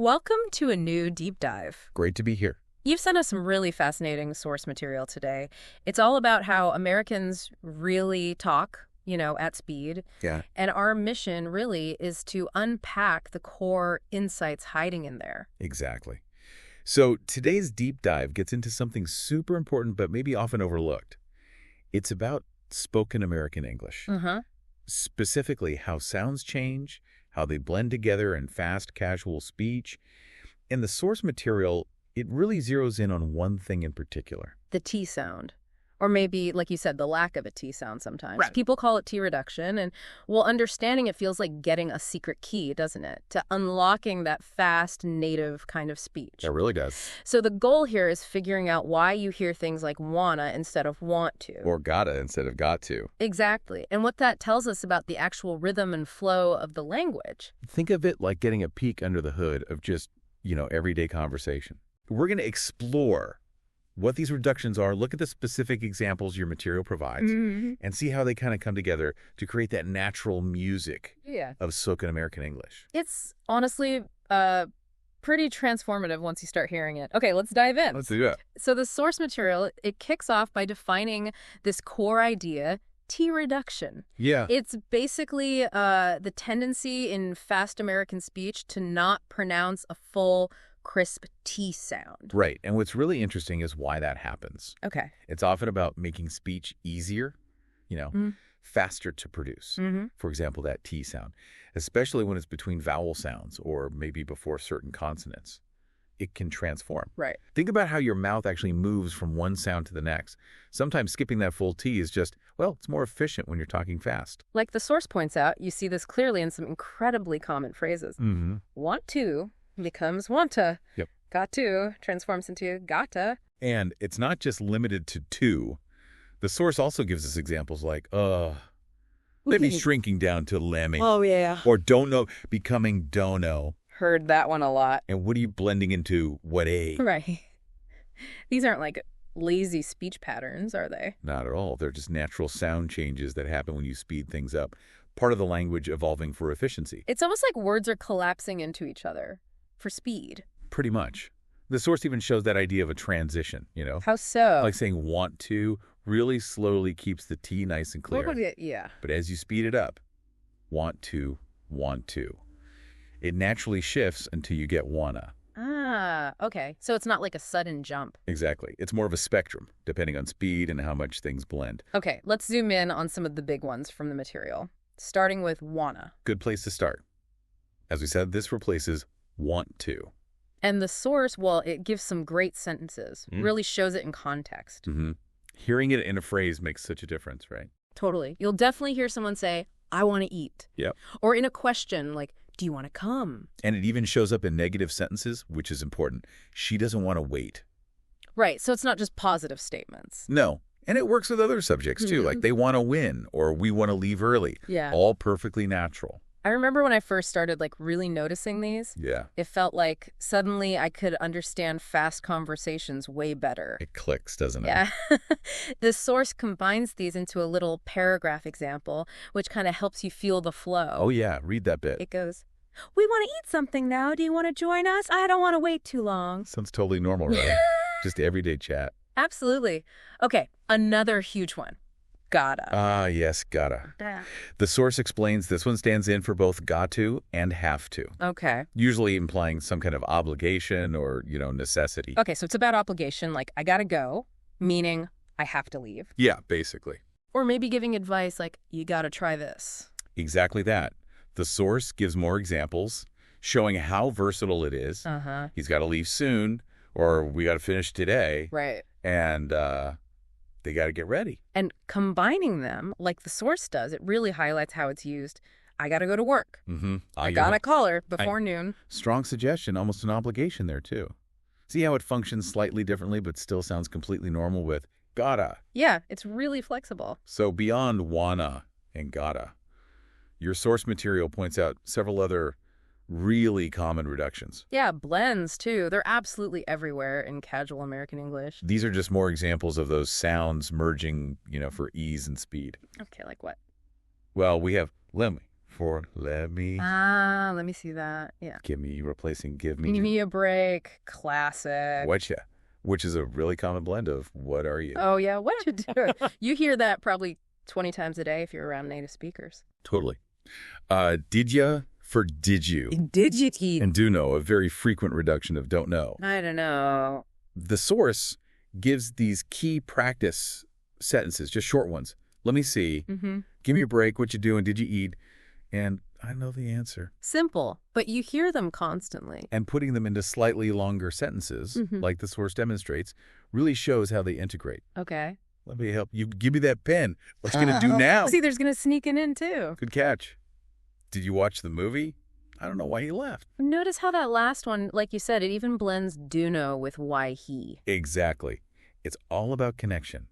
Welcome to a new deep dive. Great to be here. You've sent us some really fascinating source material today. It's all about how Americans really talk, at speed. Yeah. And our mission really is to unpack the core insights hiding in there. Exactly. So today's deep dive gets into something super important but maybe often overlooked. It's about spoken American English. Specifically, how sounds change, how they blend together in fast, casual speech. In the source material, it really zeroes in on one thing in particular. The T sound. Or maybe, like you said, the lack of a T sound sometimes. Right. People call it T reduction. And, well, understanding it feels like getting a secret key, doesn't it? To unlocking that fast, native kind of speech. It really does. So the goal here is figuring out why you hear things like wanna instead of want to. Or gotta instead of got to. Exactly. And what that tells us about the actual rhythm and flow of the language. Think of it like getting a peek under the hood of just, everyday conversation. We're going to explore what these reductions are, look at the specific examples your material provides, and see how they kind of come together to create that natural music of spoken American English. It's honestly pretty transformative once you start hearing it. Okay, let's dive in. Let's do it. So the source material, it kicks off by defining this core idea, T reduction. Yeah. It's basically the tendency in fast American speech to not pronounce a full, crisp T sound. Right. And what's really interesting is why that happens. Okay. It's often about making speech easier, faster to produce. For example, that T sound, especially when it's between vowel sounds or maybe before certain consonants. It can transform. Right. Think about how your mouth actually moves from one sound to the next. Sometimes skipping that full T is just, it's more efficient when you're talking fast. Like the source points out, you see this clearly in some incredibly common phrases. Want to becomes wanta. Yep. Got to transforms into gotta. And it's not just limited to. The source also gives us examples like, maybe shrinking down to lemmy. Oh, yeah. Or don't know becoming don't know. Heard that one a lot. And what are you blending into what a? Right. These aren't like lazy speech patterns, are they? Not at all. They're just natural sound changes that happen when you speed things up. Part of the language evolving for efficiency. It's almost like words are collapsing into each other for speed. Pretty much. The source even shows that idea of a transition, How so? Like saying want to really slowly keeps the T nice and clear. Yeah. But as you speed it up, want to. It naturally shifts until you get wanna. Ah, okay. So it's not like a sudden jump. Exactly. It's more of a spectrum, depending on speed and how much things blend. Okay, let's zoom in on some of the big ones from the material, starting with wanna. Good place to start. As we said, this replaces want to. And the source, well, it gives some great sentences, really shows it in context. Hearing it in a phrase makes such a difference, right? Totally. You'll definitely hear someone say, I want to eat. Yep. Or in a question like, do you want to come? And it even shows up in negative sentences, which is important. She doesn't want to wait. Right. So it's not just positive statements. No. And it works with other subjects, too, like they want to win or we want to leave early. Yeah. All perfectly natural. I remember when I first started really noticing these. Yeah. It felt like suddenly I could understand fast conversations way better. It clicks, doesn't it? Yeah. The source combines these into a little paragraph example, which kind of helps you feel the flow. Oh, yeah. Read that bit. It goes, we want to eat something now. Do you want to join us? I don't want to wait too long. Sounds totally normal, right? Just everyday chat. Absolutely. Okay, another huge one. Gotta. Ah, yes, gotta. The source explains this one stands in for both got to and have to. Okay. Usually implying some kind of obligation or, necessity. Okay, so it's about obligation, like I gotta go, meaning I have to leave. Yeah, basically. Or maybe giving advice like, you gotta try this. Exactly that. The source gives more examples, showing how versatile it is. He's got to leave soon, or we got to finish today. Right. And they got to get ready. And combining them, like the source does, it really highlights how it's used. I got to go to work. I got to call her before noon. Strong suggestion, almost an obligation there, too. See how it functions slightly differently, but still sounds completely normal with gotta. Yeah, it's really flexible. So beyond wanna and gotta, your source material points out several other really common reductions. Yeah, blends, too. They're absolutely everywhere in casual American English. These are just more examples of those sounds merging, for ease and speed. Okay, like what? Well, we have lemmy for let me. Ah, let me see that. Yeah. Give me, replacing give Give me. me a break. Classic. Whatcha? Which is a really common blend of what are you? Oh, yeah. What you do? You hear that probably 20 times a day if you're around native speakers. Totally. Did ya for did you? Did you eat? And do know, a very frequent reduction of don't know. I don't know. The source gives these key practice sentences, just short ones. Let me see. Give me a break. What you doing? Did you eat? And I know the answer. Simple, but you hear them constantly. And putting them into slightly longer sentences, like the source demonstrates, really shows how they integrate. Okay. Let me help you. Give me that pen. What's going to do now? See, there's going to sneak it in, too. Good catch. Did you watch the movie? I don't know why he left. Notice how that last one, like you said, it even blends do know with why he. Exactly. It's all about connection,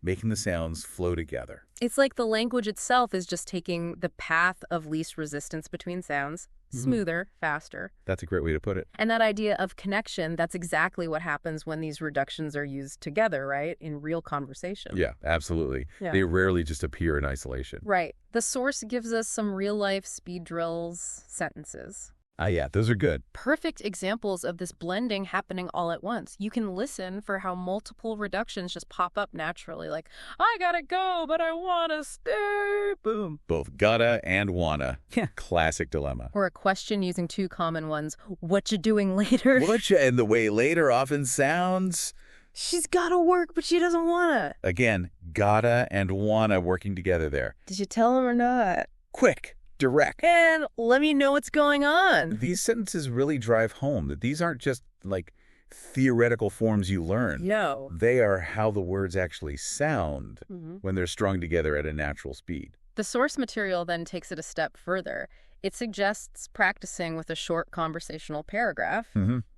making the sounds flow together. It's like the language itself is just taking the path of least resistance between sounds, smoother, faster. That's a great way to put it. And that idea of connection, that's exactly what happens when these reductions are used together, right? In real conversation. Yeah, absolutely. Yeah. They rarely just appear in isolation. Right. The source gives us some real-life speed drills sentences. Yeah, those are good. Perfect examples of this blending happening all at once. You can listen for how multiple reductions just pop up naturally, like, I gotta go, but I wanna stay. Boom. Both gotta and wanna. Yeah. Classic dilemma. Or a question using two common ones. What you doing later? Whatcha, and the way later often sounds. She's gotta work, but she doesn't wanna. Again, gotta and wanna working together there. Did you tell him or not? Quick, direct. And let me know what's going on. These sentences really drive home that these aren't just like theoretical forms you learn. No. They are how the words actually sound when they're strung together at a natural speed. The source material then takes it a step further. It suggests practicing with a short conversational paragraph.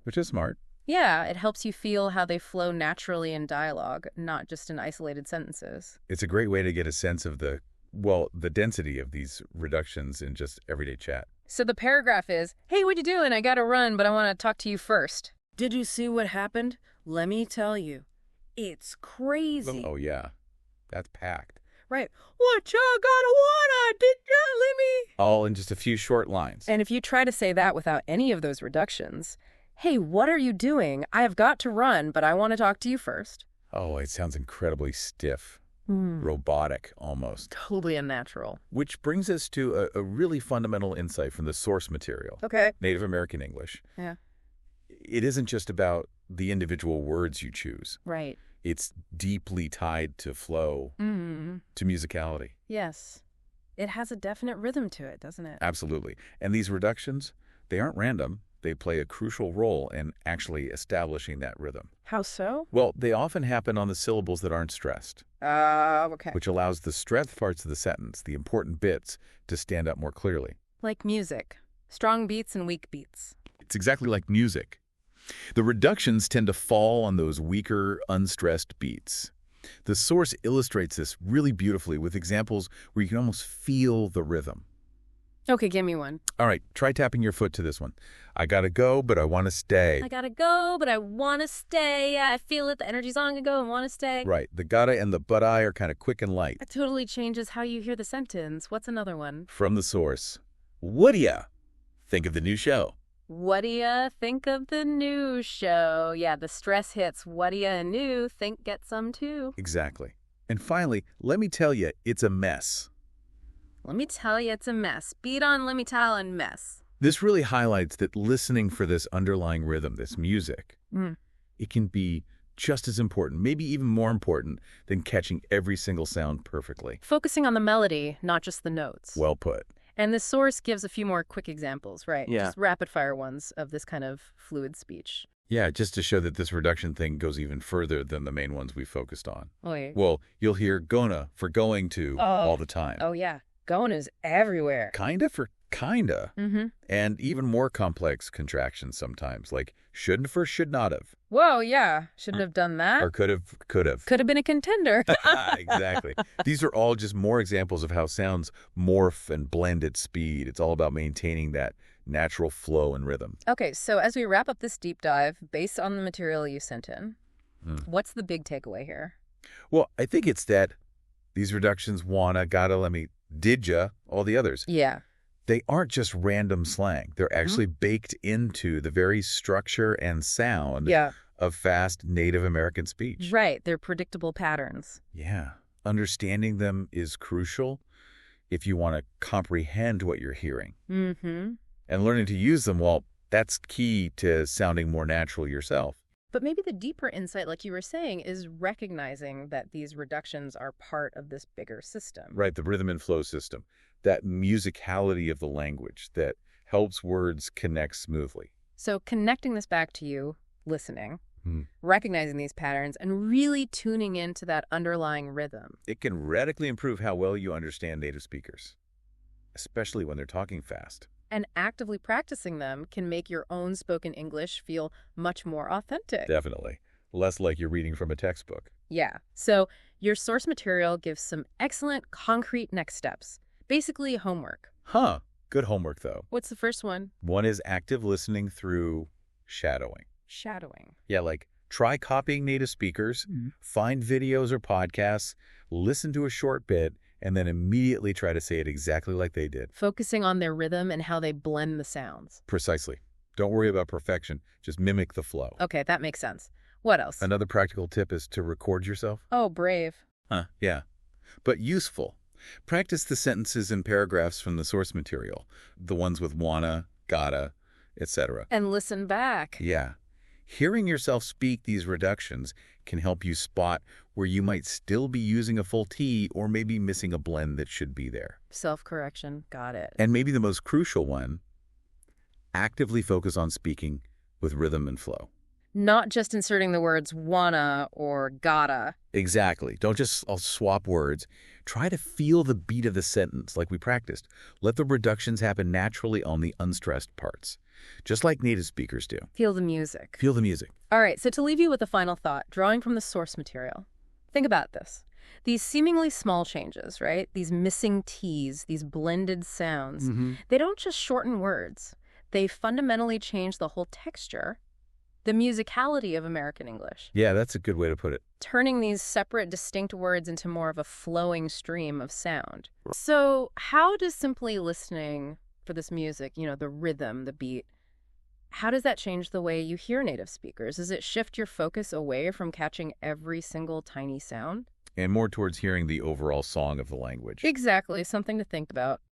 Which is smart. Yeah, it helps you feel how they flow naturally in dialogue, not just in isolated sentences. It's a great way to get a sense of the density of these reductions in just everyday chat. So the paragraph is, hey, what you doing? I gotta run, but I want to talk to you first. Did you see what happened? Let me tell you. It's crazy. Oh, yeah. That's packed. Right. What you gotta wanna? Did you let me? All in just a few short lines. And if you try to say that without any of those reductions, hey, what are you doing? I have got to run, but I want to talk to you first. Oh, it sounds incredibly stiff. Robotic, almost. Totally unnatural. Which brings us to a really fundamental insight from the source material. Okay. Native American English. Yeah. It isn't just about the individual words you choose. Right. It's deeply tied to flow, to musicality. Yes. It has a definite rhythm to it, doesn't it? Absolutely. And these reductions, they aren't random. They play a crucial role in actually establishing that rhythm. How so? Well, they often happen on the syllables that aren't stressed. Okay. Which allows the stressed parts of the sentence, the important bits, to stand up more clearly. Like music. Strong beats and weak beats. It's exactly like music. The reductions tend to fall on those weaker, unstressed beats. The source illustrates this really beautifully with examples where you can almost feel the rhythm. Okay, give me one. All right, try tapping your foot to this one. I gotta go, but I want to stay. I gotta go, but I want to stay. Yeah, I feel it. The energy's on to go and want to stay. Right, the gotta and the but I are kind of quick and light. It totally changes how you hear the sentence. What's another one? From the source. What do ya think of the new show? What do ya think of the new show? Yeah, the stress hits. What do ya new? Think get some too. Exactly. And finally, let me tell you, it's a mess. Let me tell you, it's a mess. Beat on, let me tell, and mess. This really highlights that listening for this underlying rhythm, this music, it can be just as important, maybe even more important, than catching every single sound perfectly. Focusing on the melody, not just the notes. Well put. And the source gives a few more quick examples, right? Yeah. Just rapid-fire ones of this kind of fluid speech. Yeah, just to show that this reduction thing goes even further than the main ones we focused on. Oh, yeah. Well, you'll hear gonna for going to all the time. Oh, yeah. Going is everywhere. Kinda for kinda. And even more complex contractions sometimes, like shouldn't for should not have. Whoa, yeah. Shouldn't have done that. Or could have, could have. Could have been a contender. Exactly. These are all just more examples of how sounds morph and blend at speed. It's all about maintaining that natural flow and rhythm. Okay, so as we wrap up this deep dive, based on the material you sent in, what's the big takeaway here? Well, I think it's that these reductions, wanna, gotta, let me, did ya, all the others. Yeah. They aren't just random slang. They're actually baked into the very structure and sound Yeah. of fast Native American speech. Right. They're predictable patterns. Yeah. Understanding them is crucial if you want to comprehend what you're hearing. Mm-hmm. And learning to use them, well, that's key to sounding more natural yourself. But maybe the deeper insight, like you were saying, is recognizing that these reductions are part of this bigger system. Right, the rhythm and flow system. That musicality of the language that helps words connect smoothly. So connecting this back to you, listening, Hmm. recognizing these patterns, and really tuning into that underlying rhythm. It can radically improve how well you understand native speakers, especially when they're talking fast. And actively practicing them can make your own spoken English feel much more authentic. Definitely. Less like you're reading from a textbook. Yeah. So your source material gives some excellent concrete next steps. Basically homework. Huh. Good homework, though. What's the first one? One is active listening through shadowing. Shadowing. Yeah, like try copying native speakers, find videos or podcasts, listen to a short bit, and then immediately try to say it exactly like they did. Focusing on their rhythm and how they blend the sounds. Precisely. Don't worry about perfection. Just mimic the flow. Okay, that makes sense. What else? Another practical tip is to record yourself. Oh, brave. Yeah. But useful. Practice the sentences and paragraphs from the source material, the ones with wanna, gotta, etc. And listen back. Yeah. Hearing yourself speak these reductions can help you spot where you might still be using a full T or maybe missing a blend that should be there. Self-correction. Got it. And maybe the most crucial one, actively focus on speaking with rhythm and flow. Not just inserting the words wanna or gotta. Exactly. Don't just swap words. Try to feel the beat of the sentence like we practiced. Let the reductions happen naturally on the unstressed parts, just like native speakers do. Feel the music. Feel the music. All right, so to leave you with a final thought, drawing from the source material. Think about this. These seemingly small changes, right? These missing T's, these blended sounds, they don't just shorten words. They fundamentally change the whole texture, the musicality of American English. Yeah, that's a good way to put it. Turning these separate, distinct words into more of a flowing stream of sound. So how does simply listening for this music, the rhythm, the beat, how does that change the way you hear native speakers? Does it shift your focus away from catching every single tiny sound? And more towards hearing the overall song of the language. Exactly, something to think about.